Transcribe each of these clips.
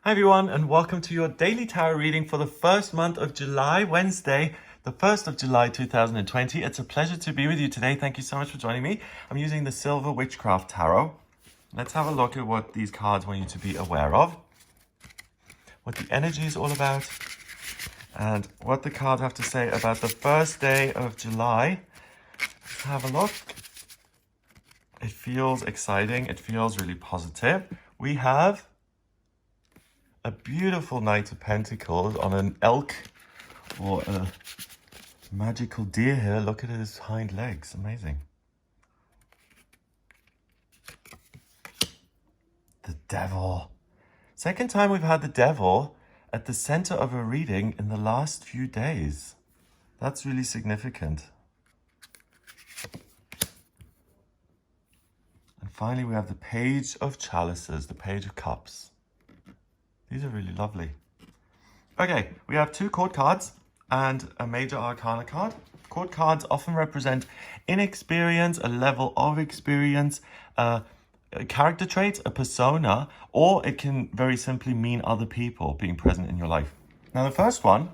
Hi everyone, and welcome to your daily tarot reading for the first month of July, Wednesday, the 1st of July 2020. It's a pleasure to be with you today. Thank you so much for joining me. I'm using the Silver Witchcraft Tarot. Let's have a look at what these cards want you to be aware of, what the energy is all about, and what the cards have to say about the first day of July. Let's have a look. It feels exciting. It feels really positive. We have a beautiful Knight of Pentacles on an elk or a magical deer here. Look at his hind legs. Amazing. The Devil. Second time we've had the Devil at the center of a reading in the last few days. That's really significant. And finally we have the Page of Chalices, the Page of Cups. These are really lovely. Okay, we have two court cards and a major arcana card. Court cards often represent inexperience, a level of experience, a character trait, a persona, or it can very simply mean other people being present in your life. Now the first one,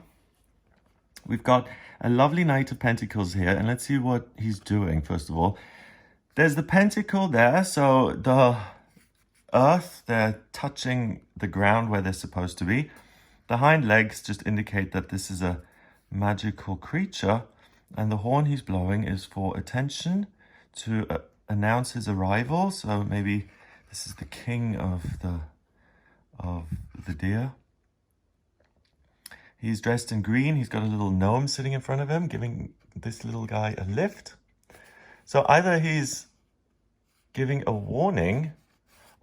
we've got a lovely Knight of Pentacles here, and let's see what he's doing first of all. There's the pentacle there, so the earth, they're touching the ground where they're supposed to be. The hind legs just indicate that this is a magical creature, and the horn he's blowing is for attention, to announce his arrival. So maybe this is the king of the deer. He's dressed in green. He's got a little gnome sitting in front of him, giving this little guy a lift. So either he's giving a warning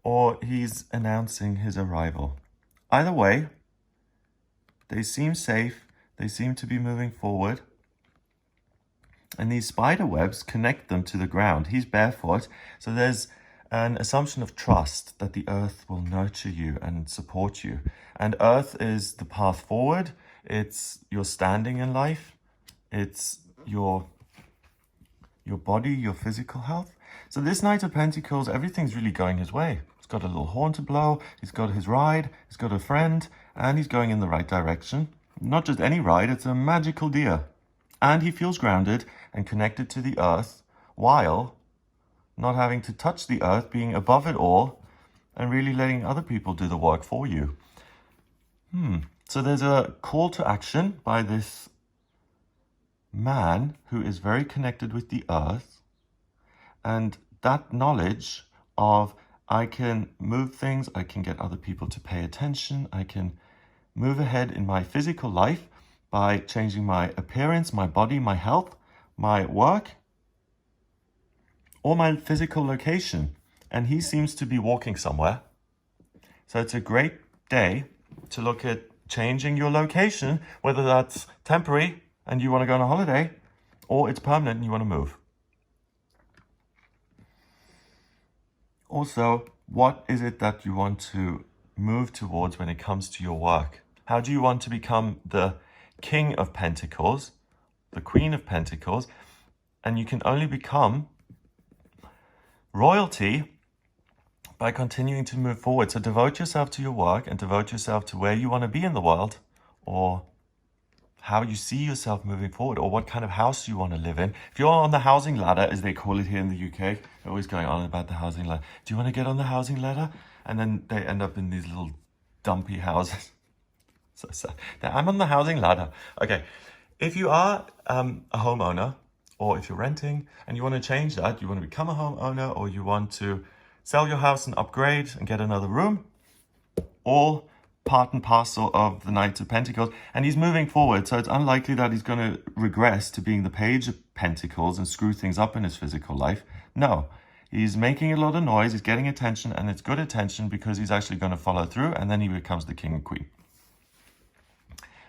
or he's announcing his arrival. Either way, they seem safe. They seem to be moving forward. And these spider webs connect them to the ground. He's barefoot, so there's an assumption of trust that the earth will nurture you and support you. And earth is the path forward. It's your standing in life. It's your body, your physical health. So this Knight of Pentacles, everything's really going his way. He's got a little horn to blow, he's got his ride, he's got a friend, and he's going in the right direction. Not just any ride, it's a magical deer. And he feels grounded and connected to the earth while not having to touch the earth, being above it all, and really letting other people do the work for you. So there's a call to action by this man who is very connected with the earth, and that knowledge of I can move things, I can get other people to pay attention, I can move ahead in my physical life by changing my appearance, my body, my health, my work, or my physical location. And he seems to be walking somewhere. So it's a great day to look at changing your location, whether that's temporary and you want to go on a holiday, or it's permanent and you want to move. Also, what is it that you want to move towards when it comes to your work? How do you want to become the King of Pentacles, the Queen of Pentacles? And you can only become royalty by continuing to move forward. So devote yourself to your work and devote yourself to where you want to be in the world, or how you see yourself moving forward, or what kind of house you want to live in. If you're on the housing ladder, as they call it here in the UK, they're always going on about the housing ladder. Do you want to get on the housing ladder? And then they end up in these little dumpy houses. So sad. I'm on the housing ladder. Okay, if you are a homeowner, or if you're renting and you want to change that, you want to become a homeowner, or you want to sell your house and upgrade and get another room, all part and parcel of the Knight of Pentacles, and he's moving forward, so it's unlikely that he's going to regress to being the Page of Pentacles and screw things up in his physical life. No, he's making a lot of noise, he's getting attention, and it's good attention because he's actually going to follow through, and then he becomes the King and Queen.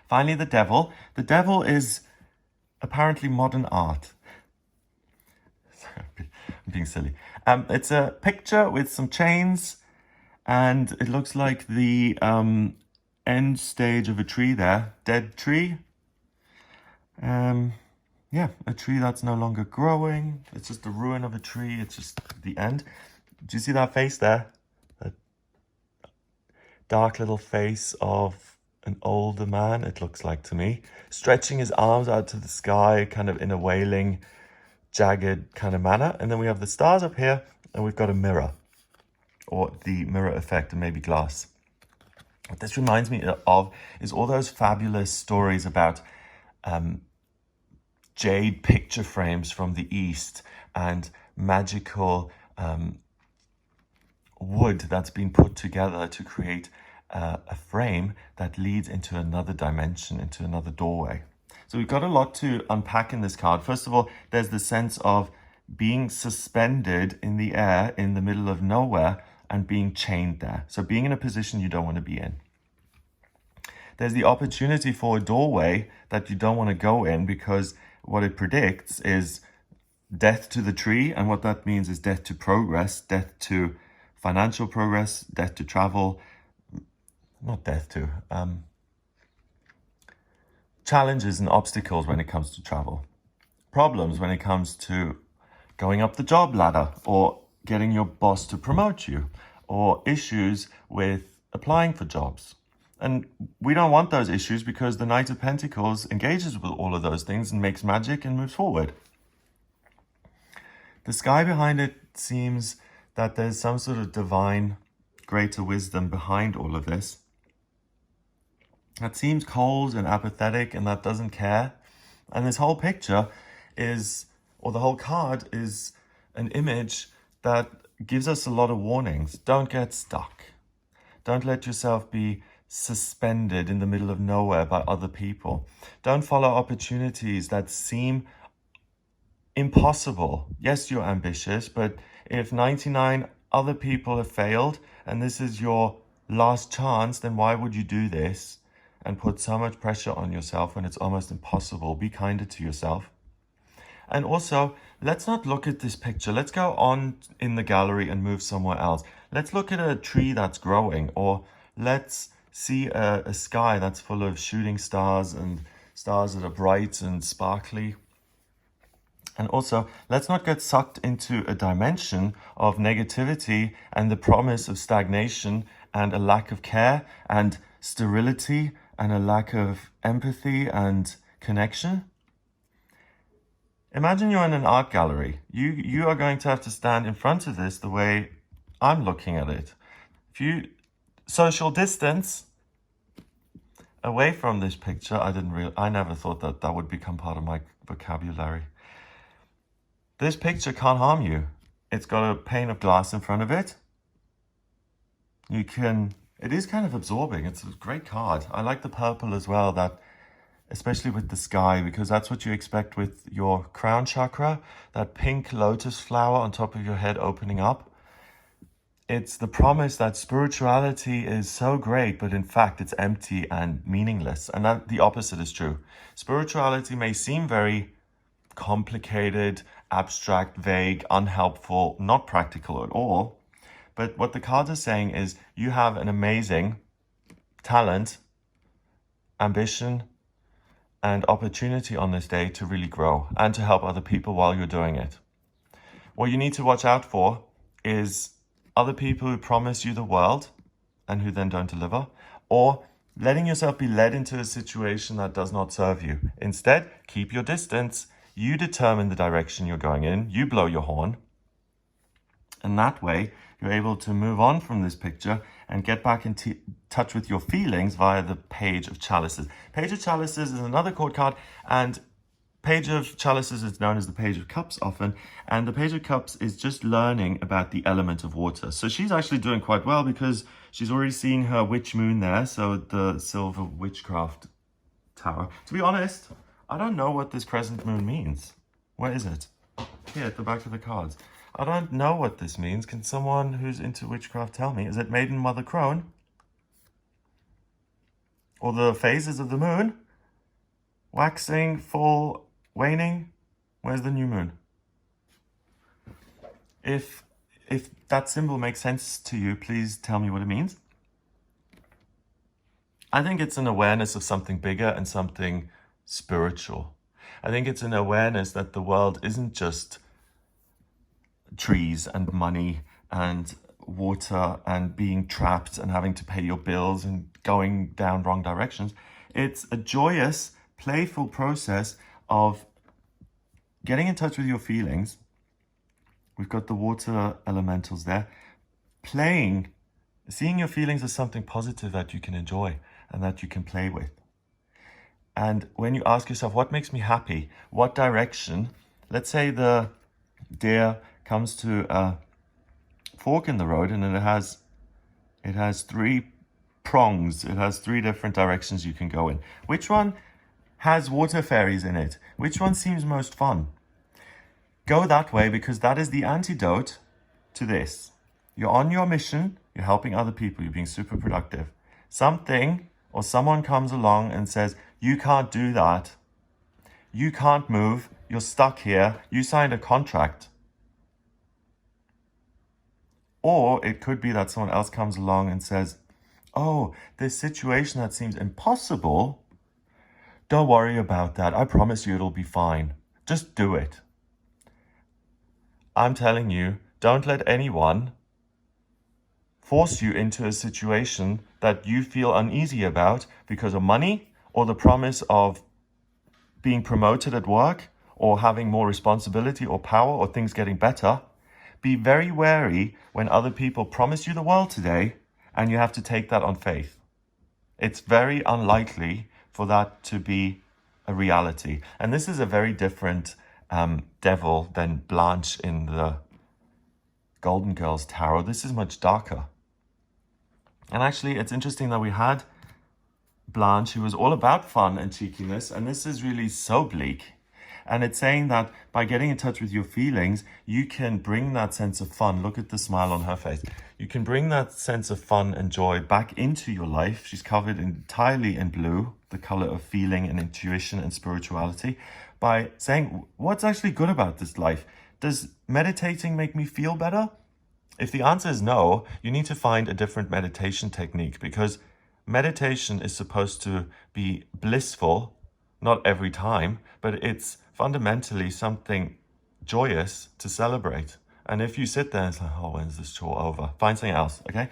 Finally, the Devil. The Devil is apparently modern art. Sorry, I'm being silly. It's a picture with some chains, and it looks like the end stage of a tree there, dead tree. Yeah, a tree that's no longer growing. It's just the ruin of a tree. It's just the end. Do you see that face there? dark little face of an older man, it looks like to me, stretching his arms out to the sky, kind of in a wailing, jagged kind of manner. And then we have the stars up here, and we've got a mirror, or the mirror effect, and maybe glass. What this reminds me of is all those fabulous stories about jade picture frames from the East and magical wood that's been put together to create a frame that leads into another dimension, into another doorway. So we've got a lot to unpack in this card. First of all, there's the sense of being suspended in the air in the middle of nowhere and being chained there. So being in a position you don't want to be in. There's the opportunity for a doorway that you don't want to go in, because what it predicts is death to the tree. And what that means is death to progress, death to financial progress, death to travel, not death to, challenges and obstacles when it comes to travel, problems when it comes to going up the job ladder or getting your boss to promote you, or issues with applying for jobs. And we don't want those issues, because the Knight of Pentacles engages with all of those things and makes magic and moves forward. The sky behind it seems that there's some sort of divine greater wisdom behind all of this. That seems cold and apathetic and that doesn't care. And this whole picture is, or the whole card is, an image that gives us a lot of warnings. Don't get stuck. Don't let yourself be suspended in the middle of nowhere by other people. Don't follow opportunities that seem impossible. Yes, you're ambitious, but if 99 other people have failed and this is your last chance, then why would you do this and put so much pressure on yourself when it's almost impossible? Be kinder to yourself. And also, let's not look at this picture. Let's go on in the gallery and move somewhere else. Let's look at a tree that's growing, or let's see a sky that's full of shooting stars and stars that are bright and sparkly. And also, let's not get sucked into a dimension of negativity and the promise of stagnation and a lack of care and sterility and a lack of empathy and connection. Imagine you're in an art gallery. You are going to have to stand in front of this the way I'm looking at it. If you social distance away from this picture, I never thought that would become part of my vocabulary. This picture can't harm you. It's got a pane of glass in front of it. It is kind of absorbing. It's a great card. I like the purple as well, especially with the sky, because that's what you expect with your crown chakra, that pink lotus flower on top of your head opening up. It's the promise that spirituality is so great, but in fact it's empty and meaningless. And that the opposite is true. Spirituality may seem very complicated, abstract, vague, unhelpful, not practical at all. But what the cards are saying is you have an amazing talent, ambition, and opportunity on this day to really grow and to help other people while you're doing it. What you need to watch out for is other people who promise you the world and who then don't deliver, or letting yourself be led into a situation that does not serve you. Instead, keep your distance. You determine the direction you're going in. You blow your horn. And that way, you're able to move on from this picture and get back in touch with your feelings via the Page of Chalices. Page of Chalices is another court card, and Page of Chalices is known as the Page of Cups often, and the Page of Cups is just learning about the element of water. So she's actually doing quite well because she's already seeing her witch moon there, so the silver witchcraft tower. To be honest, I don't know what this crescent moon means. Where is it? Here at the back of the cards. I don't know what this means. Can someone who's into witchcraft tell me? Is it Maiden, Mother, Crone? Or the phases of the moon? Waxing, full, waning? Where's the new moon? If that symbol makes sense to you, please tell me what it means. I think it's an awareness of something bigger and something spiritual. I think it's an awareness that the world isn't just trees and money and water and being trapped and having to pay your bills and going down wrong directions. It's a joyous, playful process of getting in touch with your feelings. We've got the water elementals there. Playing, seeing your feelings as something positive that you can enjoy and that you can play with. And when you ask yourself, what makes me happy? What direction? Let's say the deer comes to a fork in the road and it has 3 prongs. It has 3 different directions you can go in. Which one has water fairies in it? Which one seems most fun? Go that way, because that is the antidote to this. You're on your mission, you're helping other people, you're being super productive. Something or someone comes along and says, you can't do that. You can't move. You're stuck here. You signed a contract. Or it could be that someone else comes along and says, oh, this situation that seems impossible, don't worry about that. I promise you it'll be fine. Just do it. I'm telling you, don't let anyone force you into a situation that you feel uneasy about because of money or the promise of being promoted at work or having more responsibility or power or things getting better. Be very wary when other people promise you the world today and you have to take that on faith. It's very unlikely for that to be a reality. And this is a very different devil than Blanche in the Golden Girls tarot. This is much darker. And actually, it's interesting that we had Blanche, who was all about fun and cheekiness, and this is really so bleak. And it's saying that by getting in touch with your feelings, you can bring that sense of fun. Look at the smile on her face. You can bring that sense of fun and joy back into your life. She's covered entirely in blue, the color of feeling and intuition and spirituality, by saying, what's actually good about this life? Does meditating make me feel better? If the answer is no, you need to find a different meditation technique, because meditation is supposed to be blissful, not every time, but it's fundamentally something joyous to celebrate. And if you sit there and it's like, oh, when's this chore over? Find something else, okay?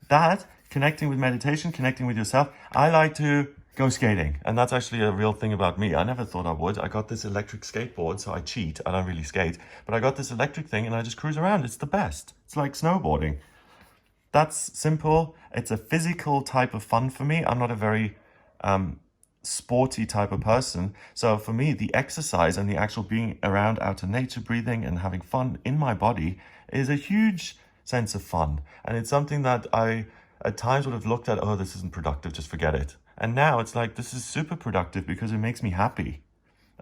That, connecting with meditation, connecting with yourself, I like to go skating. And that's actually a real thing about me. I never thought I would. I got this electric skateboard, so I cheat. I don't really skate. But I got this electric thing and I just cruise around. It's the best. It's like snowboarding. That's simple. It's a physical type of fun for me. I'm not a very sporty type of person. So for me, the exercise and the actual being around out in nature, breathing and having fun in my body is a huge sense of fun. And it's something that I at times would have looked at, oh, this isn't productive, just forget it. And now it's like, this is super productive because it makes me happy.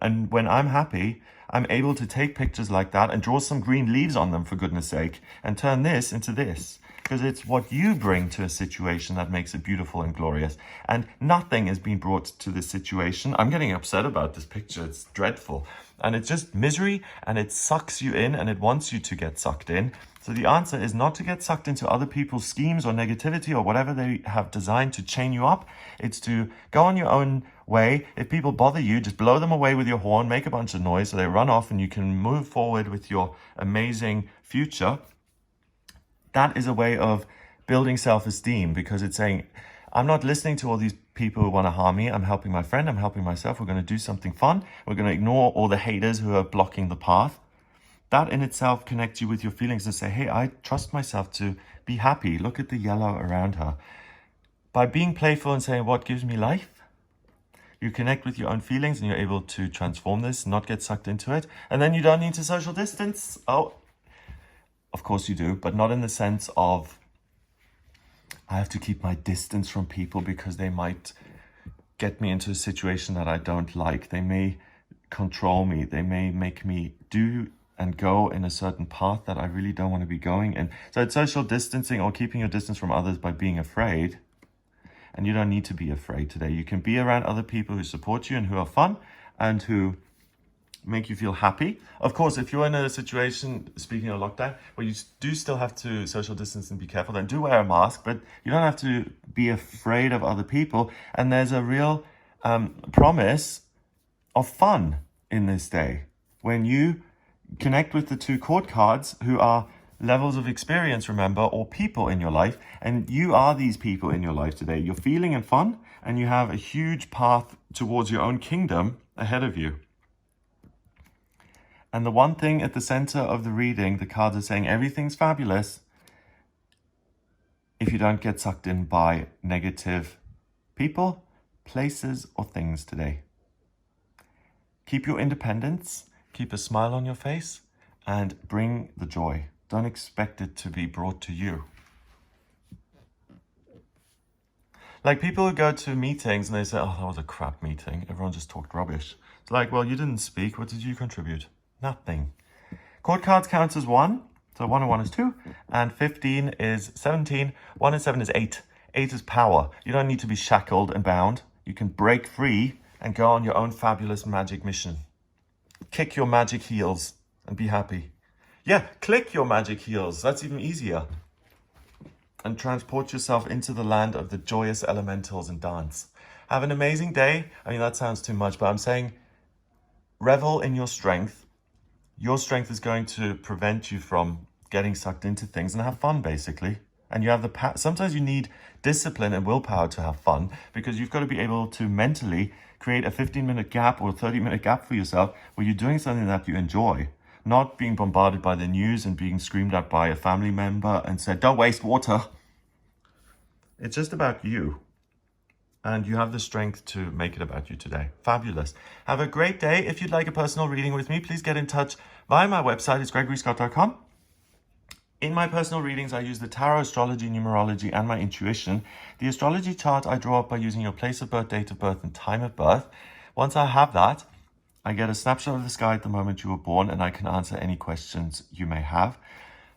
And when I'm happy, I'm able to take pictures like that and draw some green leaves on them, for goodness sake, and turn this into this. Because it's what you bring to a situation that makes it beautiful and glorious. And nothing is being brought to this situation. I'm getting upset about this picture. It's dreadful. And it's just misery, and it sucks you in, and it wants you to get sucked in. So the answer is not to get sucked into other people's schemes or negativity or whatever they have designed to chain you up. It's to go on your own way. If people bother you, just blow them away with your horn, make a bunch of noise so they run off and you can move forward with your amazing future. That is a way of building self-esteem, because it's saying, I'm not listening to all these people who want to harm me. I'm helping my friend. I'm helping myself. We're going to do something fun. We're going to ignore all the haters who are blocking the path. That in itself connects you with your feelings and say, hey, I trust myself to be happy. Look at the yellow around her. By being playful and saying, what gives me life? You connect with your own feelings and you're able to transform this, not get sucked into it. And then you don't need to social distance. Oh, of course you do, but not in the sense of, I have to keep my distance from people because they might get me into a situation that I don't like. They may control me. They may make me do and go in a certain path that I really don't want to be going in. So it's social distancing or keeping your distance from others by being afraid. And you don't need to be afraid today. You can be around other people who support you and who are fun and who make you feel happy. Of course, if you're in a situation, speaking of lockdown, where you do still have to social distance and be careful, then do wear a mask, but you don't have to be afraid of other people. And there's a real promise of fun in this day. When you connect with the 2 court cards, who are levels of experience, remember, or people in your life. And you are these people in your life today. You're feeling and fun, and you have a huge path towards your own kingdom ahead of you. And the one thing at the center of the reading, the cards are saying everything's fabulous if you don't get sucked in by negative people, places, or things today. Keep your independence, keep a smile on your face, and bring the joy. Don't expect it to be brought to you. Like people who go to meetings and they say, oh, that was a crap meeting. Everyone just talked rubbish. It's like, well, you didn't speak. What did you contribute? Nothing. Court cards counts as 1. So 1 and 1 is 2. And 15 is 17. 1 and 7 is 8. 8 is power. You don't need to be shackled and bound. You can break free and go on your own fabulous magic mission. Kick your magic heels and be happy. Yeah, click your magic heels. That's even easier. And transport yourself into the land of the joyous elementals and dance. Have an amazing day. I mean, that sounds too much, but I'm saying revel in your strength. Your strength is going to prevent you from getting sucked into things, and have fun, basically. And you have the sometimes you need discipline and willpower to have fun, because you've got to be able to mentally create a 15-minute gap or a 30-minute gap for yourself where you're doing something that you enjoy, not being bombarded by the news and being screamed at by a family member and said, don't waste water. It's just about you. And you have the strength to make it about you today. Fabulous. Have a great day. If you'd like a personal reading with me, please get in touch via my website. It's gregoryscott.com. In my personal readings, I use the tarot, astrology, numerology, and my intuition. The astrology chart I draw up by using your place of birth, date of birth, and time of birth. Once I have that, I get a snapshot of the sky at the moment you were born, and I can answer any questions you may have.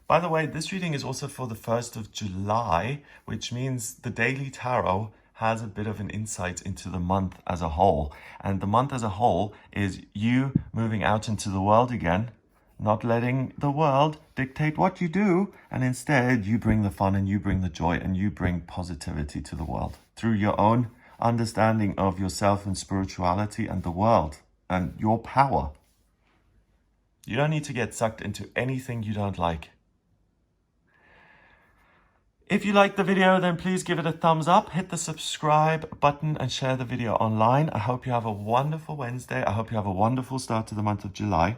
By the way, this reading is also for the 1st of July, which means the Daily Tarot has a bit of an insight into the month as a whole. And the month as a whole is you moving out into the world again, not letting the world dictate what you do, and instead you bring the fun and you bring the joy and you bring positivity to the world through your own understanding of yourself and spirituality and the world and your power. You don't need to get sucked into anything you don't like. If you liked the video, then please give it a thumbs up, hit the subscribe button, and share the video online. I hope you have a wonderful Wednesday. I hope you have a wonderful start to the month of July.